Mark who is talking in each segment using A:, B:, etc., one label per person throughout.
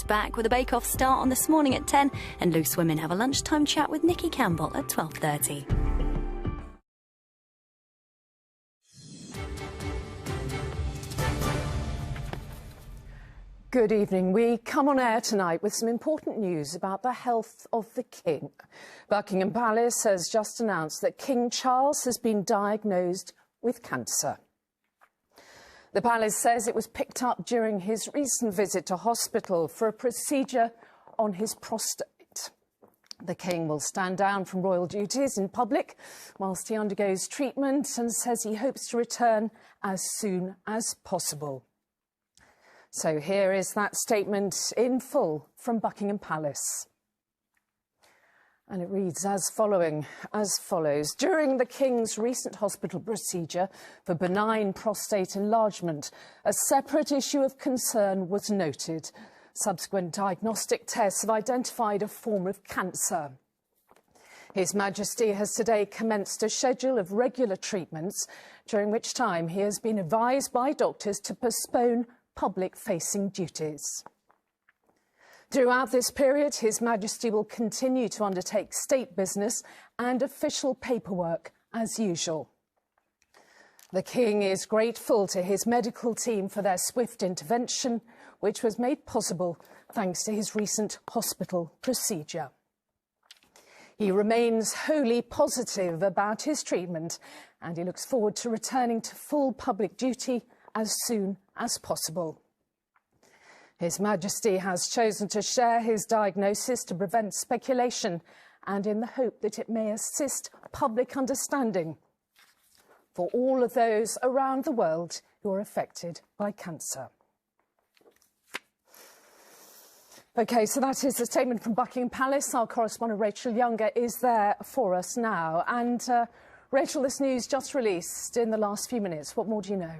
A: Back with a bake-off start on this morning at 10, and Loose Women have a lunchtime chat with Nikki Campbell at 12:30.
B: Good evening. We come on air tonight with some important news about the health of the King. Buckingham Palace has just announced that King Charles has been diagnosed with cancer. The palace says it was picked up during his recent visit to hospital for a procedure on his prostate. The King will stand down from royal duties in public whilst he undergoes treatment and says he hopes to return as soon as possible. So here is that statement in full from Buckingham Palace. And it reads as follows. During the King's recent hospital procedure for benign prostate enlargement, a separate issue of concern was noted. Subsequent diagnostic tests have identified a form of cancer. His Majesty has today commenced a schedule of regular treatments, during which time he has been advised by doctors to postpone public-facing duties. Throughout this period, His Majesty will continue to undertake state business and official paperwork as usual. The King is grateful to his medical team for their swift intervention, which was made possible thanks to his recent hospital procedure. He remains wholly positive about his treatment, and he looks forward to returning to full public duty as soon as possible. His Majesty has chosen to share his diagnosis to prevent speculation and in the hope that it may assist public understanding for all of those around the world who are affected by cancer. OK, so that is a statement from Buckingham Palace. Our correspondent Rachel Younger is there for us now. And Rachel, this news just released in the last few minutes. What more do you know?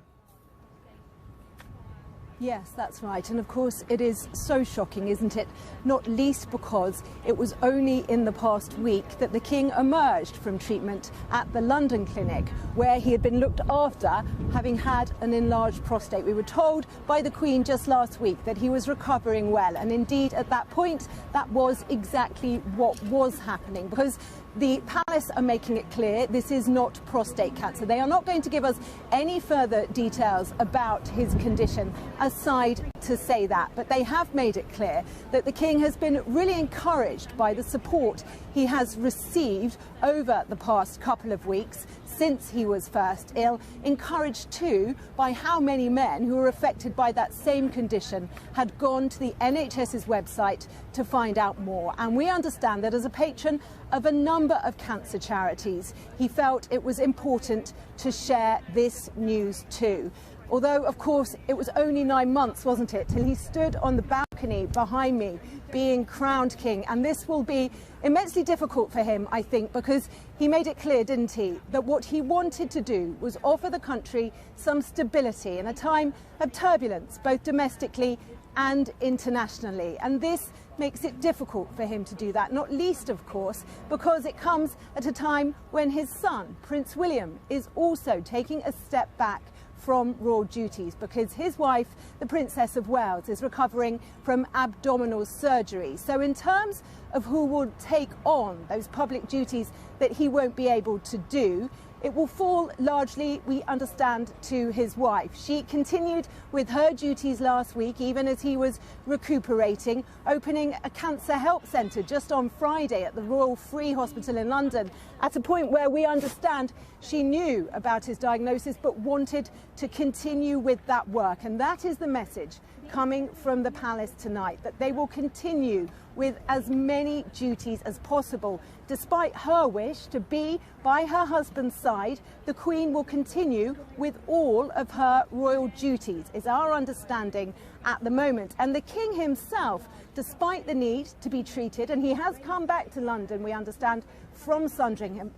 C: Yes, that's right. And of course, it is so shocking, isn't it? Not least because it was only in the past week that the King emerged from treatment at the London clinic, where he had been looked after, having had an enlarged prostate. We were told by the Queen just last week that he was recovering well. And indeed, at that point, that was exactly what was happening, because the palace are making it clear this is not prostate cancer. They are not going to give us any further details about his condition aside to say that. But they have made it clear that the King has been really encouraged by the support he has received over the past couple of weeks since he was first ill, encouraged too by how many men who were affected by that same condition had gone to the NHS's website to find out more. And we understand that as a patron of a number of cancer charities, he felt it was important to share this news too. Although, of course, it was only 9 months, wasn't it, till he stood on the balcony behind me being crowned king. And this will be immensely difficult for him, I think, because he made it clear, didn't he, that what he wanted to do was offer the country some stability in a time of turbulence, both domestically and internationally. And this makes it difficult for him to do that, not least, of course, because it comes at a time when his son, Prince William, is also taking a step back from royal duties, because his wife, the Princess of Wales, is recovering from abdominal surgery. So in terms of who will take on those public duties that he won't be able to do, it will fall largely, we understand, to his wife. She continued with her duties last week, even as he was recuperating, opening a cancer help centre just on Friday at the Royal Free Hospital in London, at a point where we understand she knew about his diagnosis but wanted to continue with that work. And that is the message coming from the palace tonight, that they will continue with as many duties as possible. Despite her wish to be by her husband's side, the Queen will continue with all of her royal duties, is our understanding at the moment. And the King himself, despite the need to be treated, and he has come back to London, we understand, from Sandringham,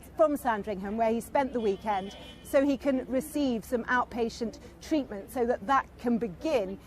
C: where he spent the weekend, so he can receive some outpatient treatment so that can begin.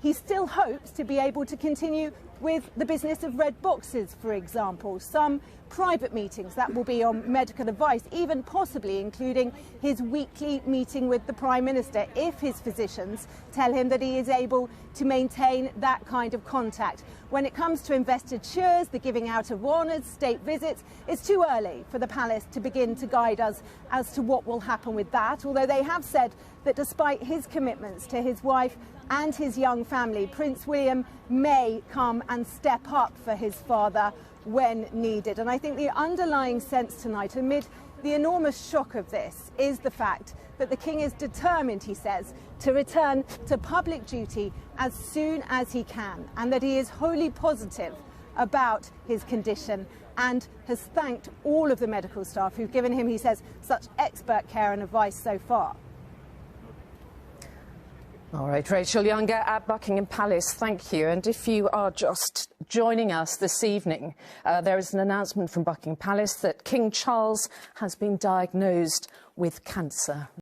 C: he still hopes to be able to continue with the business of red boxes, for example, some private meetings that will be on medical advice, even possibly including his weekly meeting with the Prime Minister, if his physicians tell him that he is able to maintain that kind of contact. When it comes to investitures, the giving out of honours, state visits, it's too early for the palace to begin to guide us as to what will happen with that, although they have said that despite his commitments to his wife and his young family, Prince William may come and step up for his father when needed. And I think the underlying sense tonight, amid the enormous shock of this, is the fact that the King is determined, he says, to return to public duty as soon as he can, and that he is wholly positive about his condition and has thanked all of the medical staff who've given him, he says, such expert care and advice so far.
B: All right, Rachel Younger at Buckingham Palace, thank you. And if you are just joining us this evening, there is an announcement from Buckingham Palace that King Charles has been diagnosed with cancer.